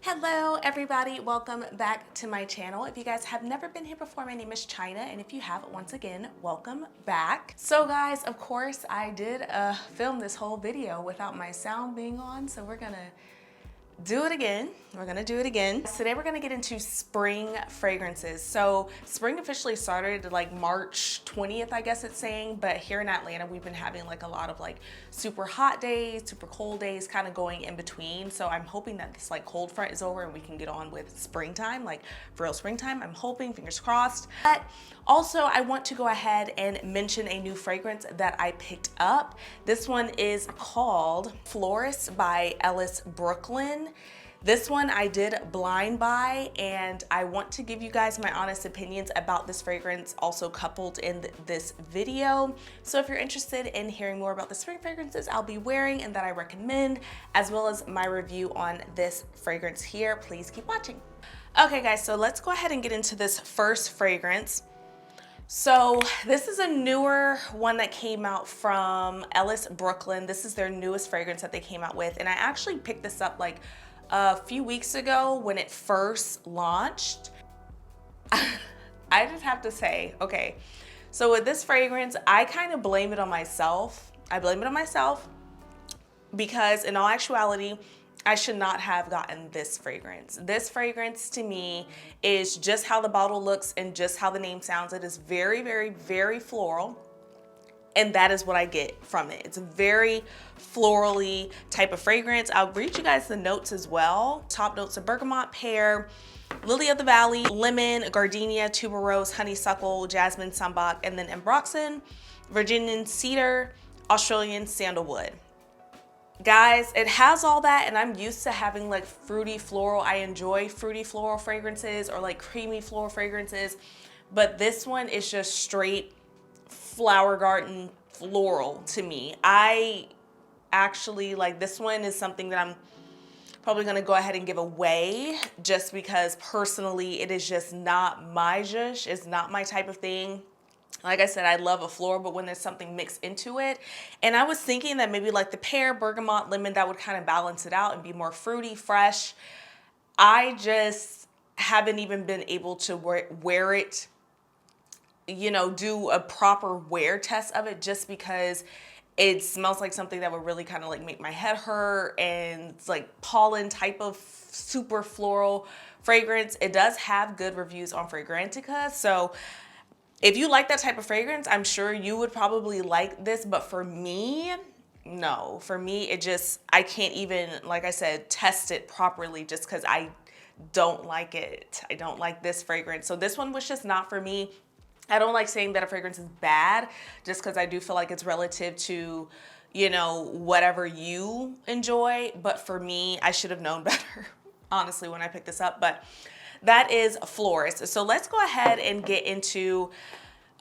Hello everybody, welcome back to my channel. If you guys have never been here before, my name is China, and if you have, once again, welcome back. So guys, of course, I did film this whole video without my sound being on, so we're gonna do it again. We're gonna do it again. Today we're gonna get into spring fragrances. So spring officially started like March 20th, I guess it's saying, but here in Atlanta, we've been having like a lot of like super hot days, super cold days, kind of going in between. So I'm hoping that this like cold front is over and we can get on with springtime, like for real springtime. I'm hoping, fingers crossed. But also I want to go ahead and mention a new fragrance that I picked up. This one is called Florist by Ellis Brooklyn. This one I did blind buy, and I want to give you guys my honest opinions about this fragrance also coupled in this video. So if you're interested in hearing more about the spring fragrances I'll be wearing and that I recommend, as well as my review on this fragrance here, please keep watching. Okay guys, so let's go ahead and get into this first fragrance. So this is a newer one that came out from Ellis Brooklyn. This is their newest fragrance that they came out with, and I actually picked this up like a few weeks ago when it first launched. I just have to say, okay, so with this fragrance, I kind of blame it on myself. I blame it on myself because in all actuality, I should not have gotten this fragrance. This fragrance to me is just how the bottle looks and just how the name sounds. It is very, very, very floral. And that is what I get from it. It's a very florally type of fragrance. I'll read you guys the notes as well. Top notes are bergamot, pear, lily of the valley, lemon, gardenia, tuberose, honeysuckle, jasmine, sambac, and then ambroxan, Virginian cedar, Australian sandalwood. Guys, it has all that, and I'm used to having like fruity floral. I enjoy fruity floral fragrances or like creamy floral fragrances, but this one is just straight flower garden floral to me. I actually like this one is something that I'm probably gonna go ahead and give away just because personally it is just not my zhuzh. It's not my type of thing. Like I said, I love a floral, but when there's something mixed into it, and I was thinking that maybe like the pear, bergamot, lemon, that would kind of balance it out and be more fruity, fresh. I just haven't even been able to wear it, you know, do a proper wear test of it just because it smells like something that would really kind of like make my head hurt, and it's like pollen type of super floral fragrance. It does have good reviews on Fragrantica, so if you like that type of fragrance, I'm sure you would probably like this, but for me, no. For me, it just, I can't even, like I said, test it properly just because I don't like it. I don't like this fragrance. So this one was just not for me. I don't like saying that a fragrance is bad just because I do feel like it's relative to, you know, whatever you enjoy. But for me, I should have known better, honestly, when I picked this up. But that is Florist. So let's go ahead and get into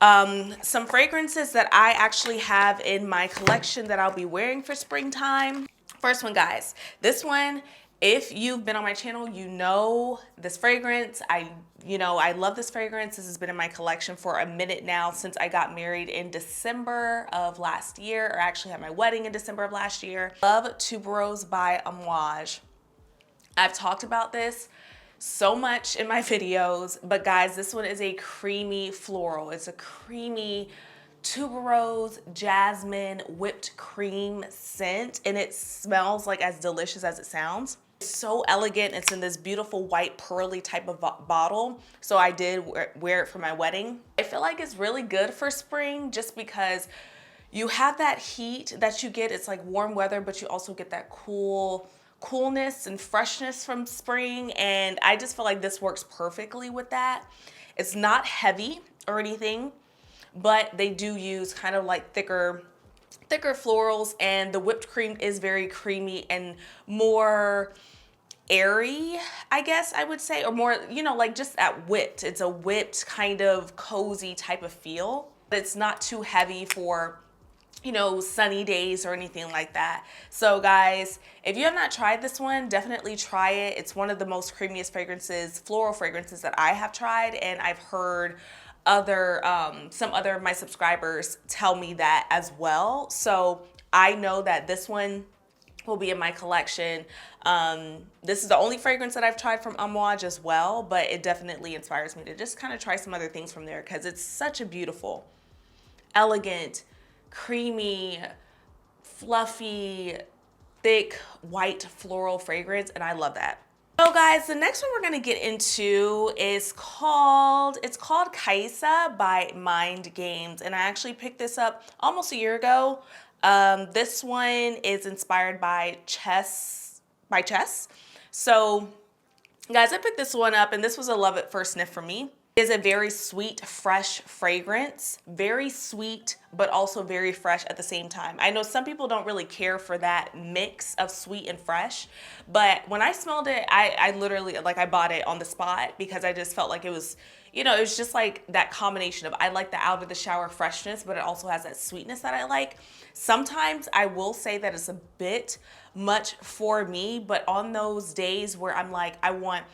some fragrances that I actually have in my collection that I'll be wearing for springtime. First one, guys. This one, if you've been on my channel, you know this fragrance. I love this fragrance. This has been in my collection for a minute now since I got married in December of last year, or actually had my wedding in December of last year. Love Tuberose by Amouage. I've talked about this so much in my videos, but guys, this one is a creamy floral. It's a creamy tuberose, jasmine, whipped cream scent, and it smells like as delicious as it sounds. It's so elegant. It's in this beautiful white pearly type of bottle, so I did wear it for my wedding. I feel like it's really good for spring just because you have that heat that you get. It's like warm weather, but you also get that coolness and freshness from spring, and I just feel like this works perfectly with that. It's not heavy or anything, but they do use kind of like thicker florals, and the whipped cream is very creamy and more airy, I guess I would say, or more, you know, like just at whipped. It's a whipped kind of cozy type of feel. It's not too heavy for, you know, sunny days or anything like that. So guys, if you have not tried this one, definitely try it. It's one of the most creamiest fragrances, floral fragrances that I have tried, and I've heard some other of my subscribers tell me that as well. So I know that this one will be in my collection. This is the only fragrance that I've tried from Amouage as well, but it definitely inspires me to just kind of try some other things from there because it's such a beautiful, elegant, creamy, fluffy, thick, white floral fragrance, and I love that. So guys, the next one we're gonna get into is called Kaisa by Mind Games, and I actually picked this up almost a year ago. This one is inspired by chess. So guys, I picked this one up, and this was a love at first sniff for me. It is a very sweet, fresh fragrance. Very sweet, but also very fresh at the same time. I know some people don't really care for that mix of sweet and fresh, but when I smelled it, I literally, like, I bought it on the spot because I just felt like it was, you know, it was just like that combination of, I like the out of the shower freshness, but it also has that sweetness that I like. Sometimes I will say that it's a bit much for me, but on those days where I'm like, I want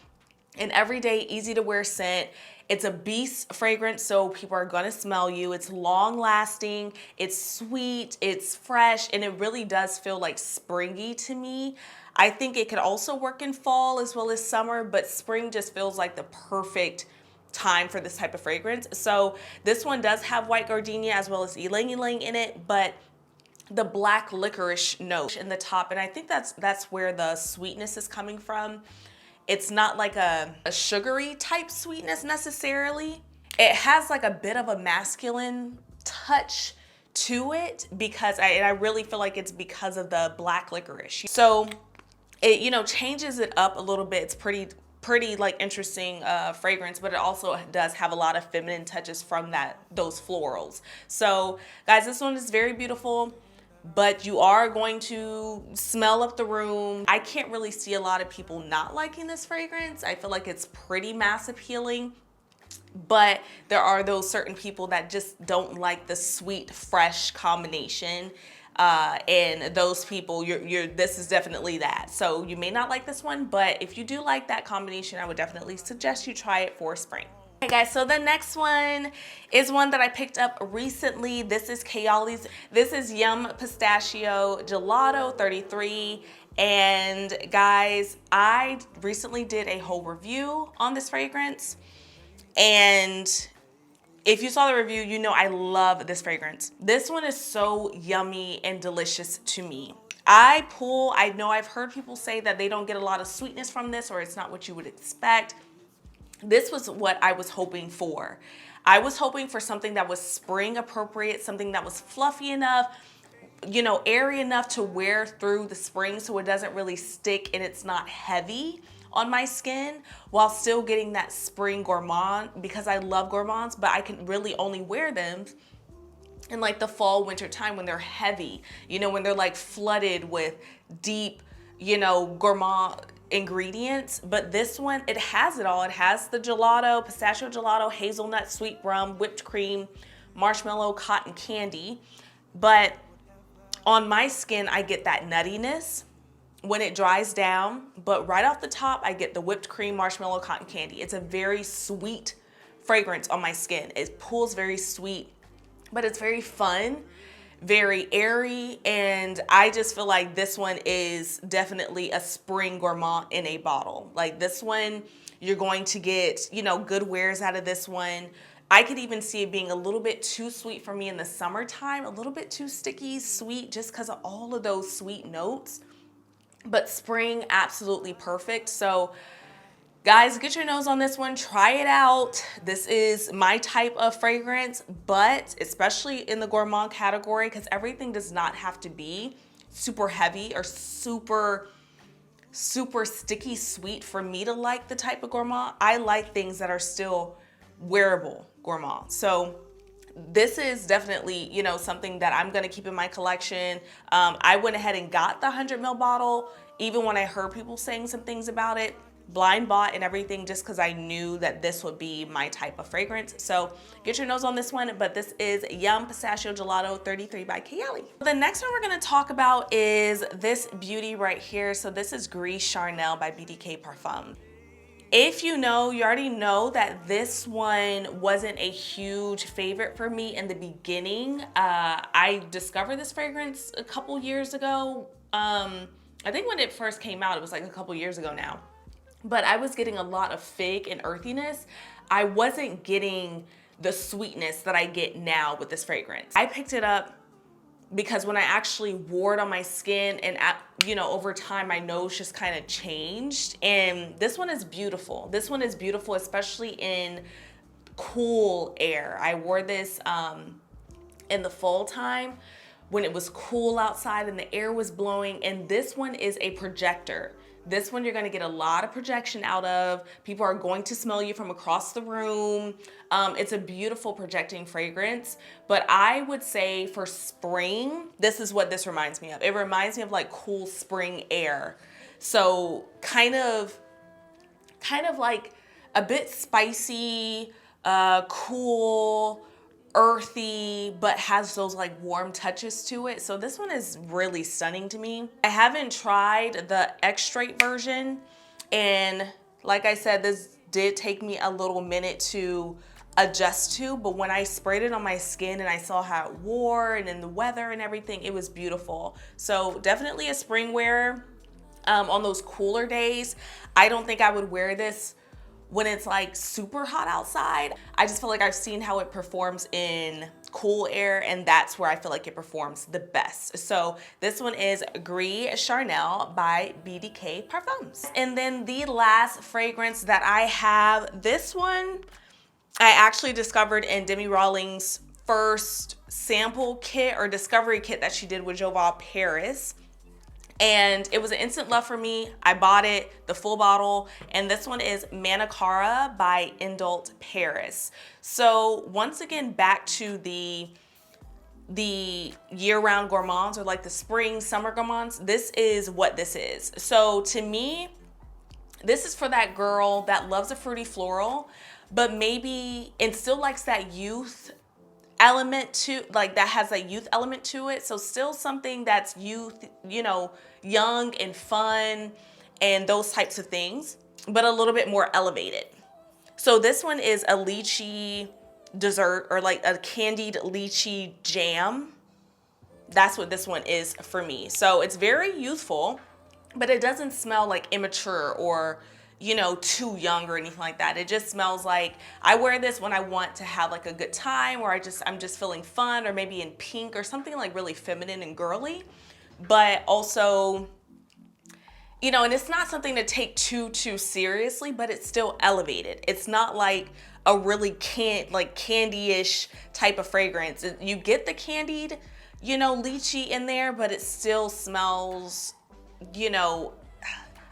an everyday, easy to wear scent. It's a beast fragrance, so people are gonna smell you. It's long lasting, it's sweet, it's fresh, and it really does feel like springy to me. I think it could also work in fall as well as summer, but spring just feels like the perfect time for this type of fragrance. So this one does have white gardenia as well as ylang ylang in it, but the black licorice note in the top, and I think that's where the sweetness is coming from. It's not like a sugary type sweetness necessarily. It has like a bit of a masculine touch to it because I really feel like it's because of the black licorice. So it, you know, changes it up a little bit. It's pretty like interesting fragrance, but it also does have a lot of feminine touches from those florals. So guys, this one is very beautiful, but you are going to smell up the room. I can't really see a lot of people not liking this fragrance. I feel like it's pretty mass appealing, but there are those certain people that just don't like the sweet, fresh combination. And those people, this is definitely that. So you may not like this one, but if you do like that combination, I would definitely suggest you try it for spring. Okay guys, so the next one is one that I picked up recently. This is Kayali's. This is Yum Pistachio Gelato 33. And guys, I recently did a whole review on this fragrance. And if you saw the review, you know I love this fragrance. This one is so yummy and delicious to me. I know I've heard people say that they don't get a lot of sweetness from this, or it's not what you would expect. This was what I was hoping for. I was hoping for something that was spring appropriate, something that was fluffy enough, you know, airy enough to wear through the spring so it doesn't really stick and it's not heavy on my skin, while still getting that spring gourmand, because I love gourmands, but I can really only wear them in like the fall winter time when they're heavy, you know, when they're like flooded with deep, you know, gourmand ingredients. But this one, it has it all. It has the gelato, pistachio gelato, hazelnut, sweet rum, whipped cream, marshmallow, cotton candy. But on my skin, I get that nuttiness when it dries down, but right off the top, I get the whipped cream, marshmallow, cotton candy. It's a very sweet fragrance on my skin. It pulls very sweet, but it's very fun, very airy, and I just feel like this one is definitely a spring gourmand in a bottle. Like this one, you're going to get, you know, good wears out of this one. I could even see it being a little bit too sweet for me in the summertime, a little bit too sticky sweet just because of all of those sweet notes. But spring, absolutely perfect. So guys, get your nose on this one, try it out. This is my type of fragrance, but especially in the gourmand category, because everything does not have to be super heavy or super sticky sweet for me to like the type of gourmand. I like things that are still wearable gourmand. So this is definitely, you know, something that I'm gonna keep in my collection. I went ahead and got the 100 ml bottle, even when I heard people saying some things about it. Blind bought and everything just because I knew that this would be my type of fragrance. So get your nose on this one, but this is Yum Pistachio Gelato 33 by Kayali. The next one we're gonna talk about is this beauty right here. So this is Gris Charnel by BDK Parfum. If you know, you already know that this one wasn't a huge favorite for me in the beginning. I discovered this fragrance a couple years ago I think when it first came out, it was like a couple years ago now, but I was getting a lot of fig and earthiness. I wasn't getting the sweetness that I get now with this fragrance. I picked it up because when I actually wore it on my skin and over time my nose just kind of changed, and this one is beautiful. This one is beautiful, especially in cool air. I wore this in the fall time when it was cool outside and the air was blowing, and this one is a projector. This one you're gonna get a lot of projection out of. People are going to smell you from across the room. It's a beautiful projecting fragrance, but I would say for spring, this is what this reminds me of. It reminds me of like cool spring air. So kind of like a bit spicy, cool, earthy, but has those like warm touches to it. So this one is really stunning to me. I haven't tried the X-Straight version, and like I said, this did take me a little minute to adjust to, but when I sprayed it on my skin and I saw how it wore and in the weather and everything, it was beautiful. So definitely a spring wearer on those cooler days. I don't think I would wear this when it's like super hot outside. I just feel like I've seen how it performs in cool air, and that's where I feel like it performs the best. So this one is Gris Charnel by BDK Parfums. And then the last fragrance that I have, this one I actually discovered in Demi Rawlings' first sample kit or discovery kit that she did with Joval Paris. And it was an instant love for me. I bought it, the full bottle, and this one is Manicara by Indult Paris. So once again, back to the year-round gourmands, or like the spring, summer gourmands. This is what this is. So to me, this is for that girl that loves a fruity floral, but maybe, and still likes that youth element to, like that has a youth element to it. So still something that's youth, young and fun and those types of things, but a little bit more elevated. So this one is a lychee dessert, or like a candied lychee jam. That's what this one is for me. So it's very youthful, but it doesn't smell like immature or too young or anything like that. It just smells like I wear this when I want to have like a good time, or I'm just feeling fun, or maybe in pink or something like really feminine and girly, but also, and it's not something to take too seriously, but it's still elevated. It's not like a really candy-ish type of fragrance. You get the candied, lychee in there, but it still smells,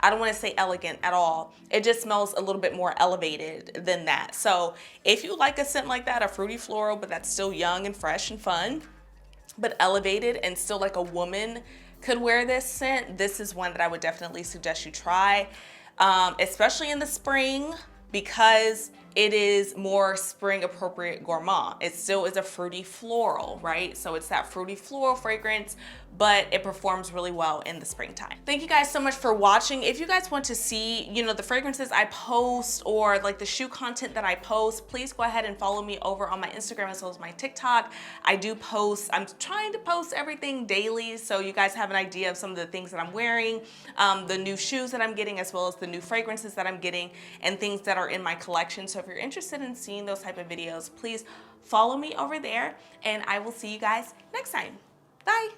I don't want to say elegant at all. It just smells a little bit more elevated than that. So if you like a scent like that, a fruity floral, but that's still young and fresh and fun, but elevated, and still like a woman could wear this scent, this is one that I would definitely suggest you try, especially in the spring, because it is more spring appropriate gourmand. It still is a fruity floral, right? So it's that fruity floral fragrance, but it performs really well in the springtime. Thank you guys so much for watching. If you guys want to see, the fragrances I post, or like the shoe content that I post, please go ahead and follow me over on my Instagram as well as my TikTok. I do post, I'm trying to post everything daily, so you guys have an idea of some of the things that I'm wearing, the new shoes that I'm getting, as well as the new fragrances that I'm getting, and things that are in my collection. So if you're interested in seeing those type of videos, please follow me over there, and I will see you guys next time. Bye.